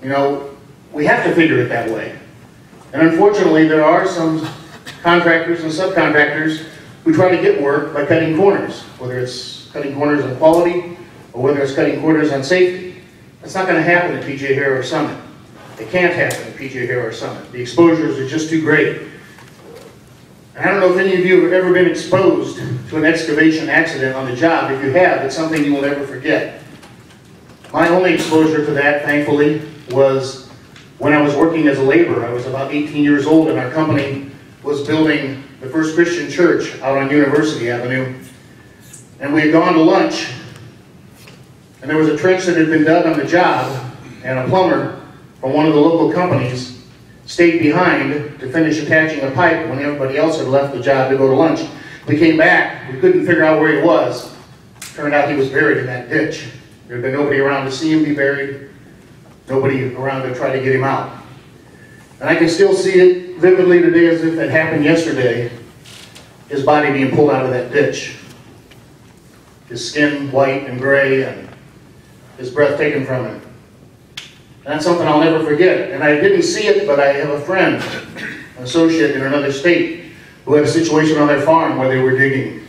You know, we have to figure it that way. And unfortunately, there are some contractors and subcontractors who try to get work by cutting corners, whether it's cutting corners on quality or whether it's cutting corners on safety. That's not going to happen at PJ Hoerr or Summit. It can't happen at PJ Hoerr or Summit. The exposures are just too great. And I don't know if any of you have ever been exposed to an excavation accident on the job. If you have, it's something you will never forget. My only exposure to that, thankfully, was when I was working as a laborer. I was about 18 years old, and our company was building the first Christian church out on University Avenue. And we had gone to lunch, and there was a trench that had been dug on the job, and a plumber from one of the local companies stayed behind to finish attaching a pipe when everybody else had left the job to go to lunch. We came back, we couldn't figure out where he was. Turned out he was buried in that ditch. There had been nobody around to see him be buried, nobody around to try to get him out. And I can still see it vividly today as if it happened yesterday, his body being pulled out of that ditch. His skin white and gray, and his breath taken from him. And that's something I'll never forget. And I didn't see it, but I have a friend, an associate in another state, who had a situation on their farm where they were digging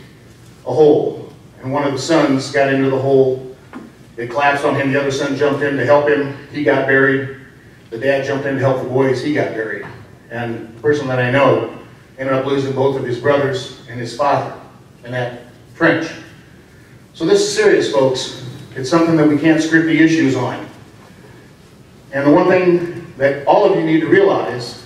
a hole. And one of the sons got into the hole. It collapsed on him. The other son jumped in to help him. He got buried. The dad jumped in to help the boys. He got buried. And the person that I know ended up losing both of his brothers and his father in that trench. So this is serious, folks. It's something that we can't script the issues on. And the one thing that all of you need to realize,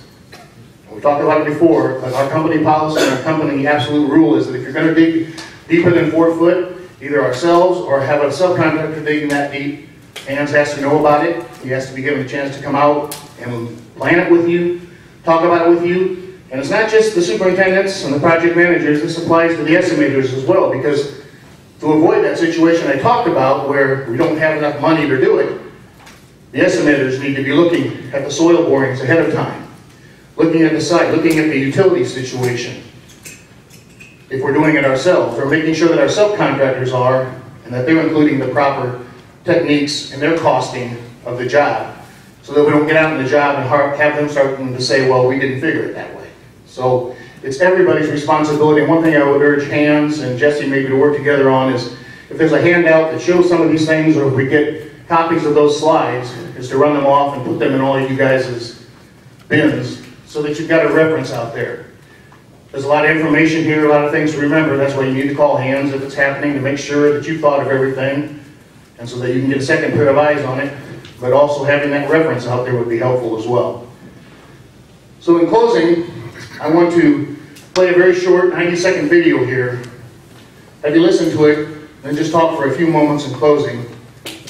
and we talked about it before, but our company policy and our company absolute rule is that if you're going to dig deeper than 4 foot, either ourselves or have a subcontractor digging that deep, Hans has to know about it. He has to be given a chance to come out and plan it with you, talk about it with you. And it's not just the superintendents and the project managers, this applies to the estimators as well, because to avoid that situation I talked about where we don't have enough money to do it, the estimators need to be looking at the soil borings ahead of time, looking at the site, looking at the utility situation, if we're doing it ourselves, or making sure that our subcontractors are, and that they're including the proper techniques in their costing of the job, so that we don't get out in the job and have them starting to say, well, we didn't figure it that way. So it's everybody's responsibility. And one thing I would urge Hans and Jesse maybe to work together on is, if there's a handout that shows some of these things, or if we get copies of those slides, is to run them off and put them in all of you guys' bins so that you've got a reference out there. There's a lot of information here, a lot of things to remember. That's why you need to call Hans if it's happening, to make sure that you've thought of everything, and so that you can get a second pair of eyes on it. But also having that reference out there would be helpful as well. So in closing, I want to play a very short 90-second video here. Have you listen to it and just talk for a few moments in closing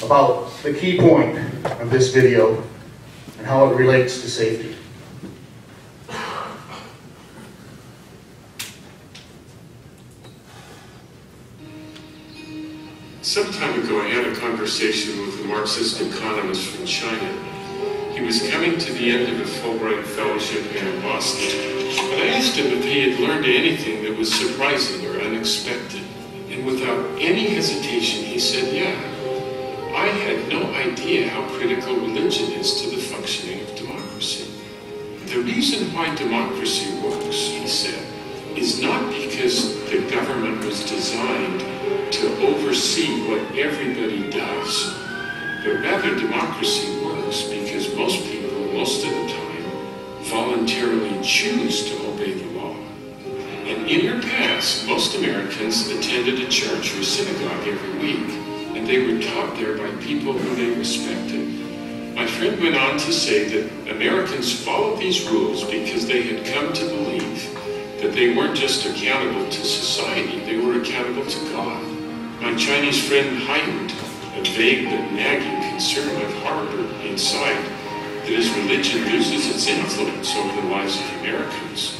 about the key point of this video and how it relates to safety. Some time ago, I had a conversation with a Marxist economist from China. He was coming to the end of a Fulbright fellowship in Boston, and I asked him if he had learned anything that was surprising or unexpected. And without any hesitation, he said, yeah. I had no idea how critical religion is to the functioning of democracy. The reason why democracy works, he said, is not because the government was designed to oversee what everybody does, but rather democracy works because most people, most of the time, voluntarily choose to obey the law. And in your past, most Americans attended a church or synagogue every week, and they were taught there by people who they respected. My friend went on to say that Americans followed these rules because they had come to believe that they weren't just accountable to society, they were accountable to God. My Chinese friend heightened a vague but nagging concern I've harbored inside that as religion loses its influence over the lives of Americans,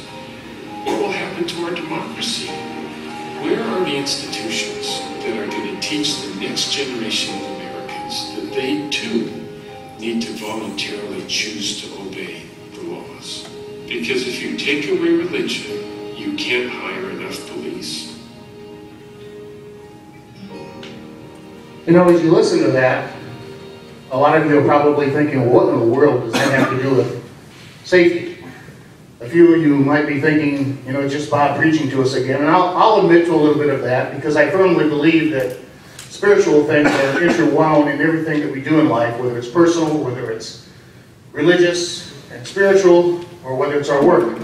what will happen to our democracy? Where are the institutions that are going to teach the next generation of Americans that they too need to voluntarily choose to obey the laws? Because if you take away religion, you can't hire enough police. You know, as you listen to that, a lot of you are probably thinking, well, what in the world does that have to do with safety? A few of you might be thinking, you know, it's just Bob preaching to us again. And I'll admit to a little bit of that, because I firmly believe that spiritual things are interwound in everything that we do in life, whether it's personal, whether it's religious and spiritual, or whether it's our work.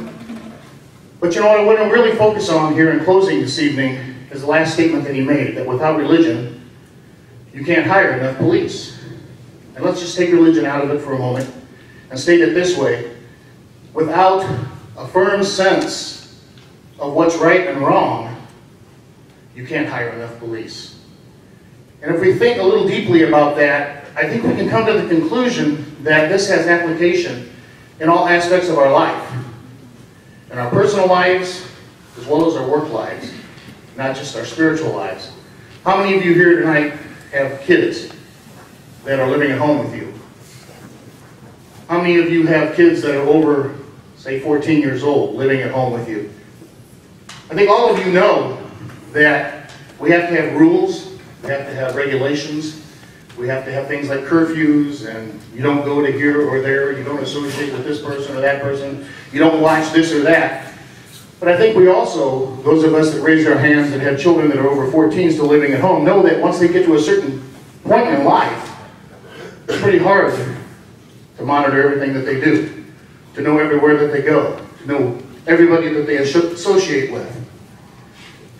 But you know what I want to really focus on here in closing this evening is the last statement that he made, that without religion, you can't hire enough police. And let's just take religion out of it for a moment and state it this way. Without a firm sense of what's right and wrong, you can't hire enough police. And if we think a little deeply about that, I think we can come to the conclusion that this has application in all aspects of our life. In our personal lives, as well as our work lives, not just our spiritual lives. How many of you here tonight have kids that are living at home with you? How many of you have kids that are over, say, 14 years old, living at home with you? I think all of you know that we have to have rules, we have to have regulations, we have to have things like curfews, and you don't go to here or there, you don't associate with this person or that person, you don't watch this or that. But I think we also, those of us that raised our hands and have children that are over 14 still living at home, know that once they get to a certain point in life, it's pretty hard to monitor everything that they do, to know everywhere that they go, to know everybody that they associate with.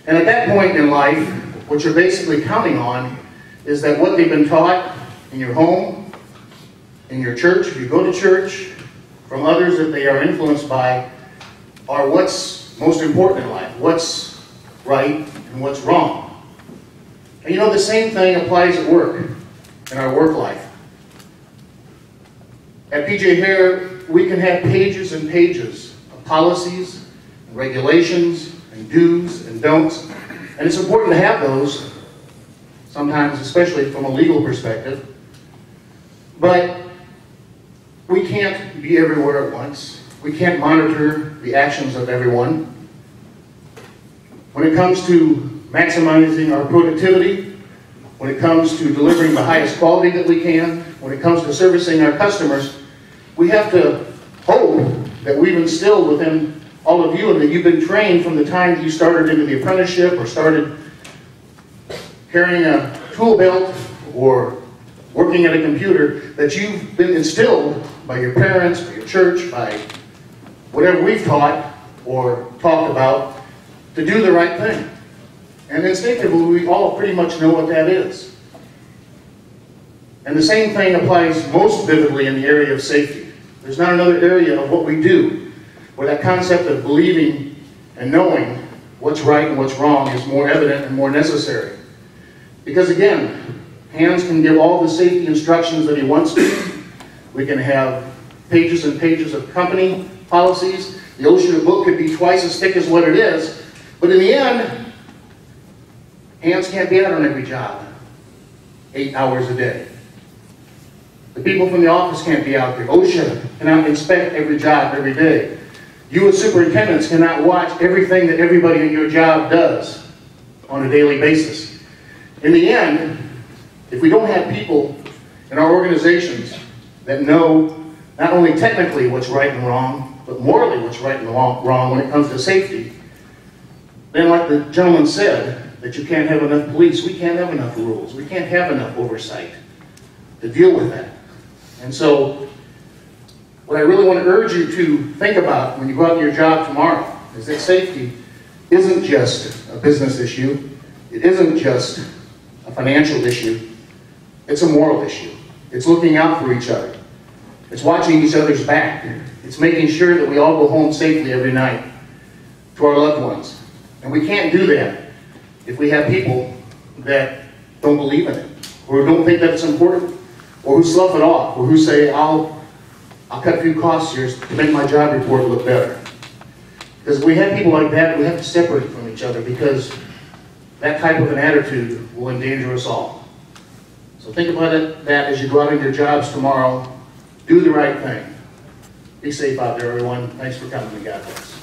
And at that point in life, what you're basically counting on is that what they've been taught in your home, in your church, if you go to church, from others that they are influenced by, are what's most important in life, what's right and what's wrong. And you know, the same thing applies at work, in our work life. At PJ Hoerr, we can have pages and pages of policies, and regulations, and do's and don'ts, and it's important to have those, sometimes especially from a legal perspective, but we can't be everywhere at once. We can't monitor the actions of everyone. When it comes to maximizing our productivity, when it comes to delivering the highest quality that we can, when it comes to servicing our customers, we have to hope that we've instilled within all of you and that you've been trained from the time that you started into the apprenticeship or started carrying a tool belt or working at a computer, that you've been instilled by your parents, by your church, by whatever we've taught or talked about, to do the right thing. And instinctively, we all pretty much know what that is. And the same thing applies most vividly in the area of safety. There's not another area of what we do where that concept of believing and knowing what's right and what's wrong is more evident and more necessary. Because again, Hans can give all the safety instructions that he wants to. We can have pages and pages of company policies. The OSHA book could be twice as thick as what it is. But in the end, Hans can't be out on every job 8 hours a day. The people from the office can't be out there. OSHA cannot inspect every job every day. You as superintendents cannot watch everything that everybody in your job does on a daily basis. In the end, if we don't have people in our organizations that know not only technically what's right and wrong, but morally what's right and wrong when it comes to safety, then like the gentleman said, that you can't have enough police, we can't have enough rules, we can't have enough oversight to deal with that. And so, what I really want to urge you to think about when you go out to your job tomorrow is that safety isn't just a business issue, it isn't just a financial issue, it's a moral issue. It's looking out for each other. It's watching each other's back. It's making sure that we all go home safely every night to our loved ones. And we can't do that if we have people that don't believe in it, or don't think that it's important, or who slough it off, or who say, I'll cut a few costs here to make my job report look better. Because if we have people like that, we have to separate from each other, because that type of an attitude will endanger us all. So think about that as you go out on your jobs tomorrow. Do the right thing. Be safe out there, everyone. Thanks for coming, and God bless.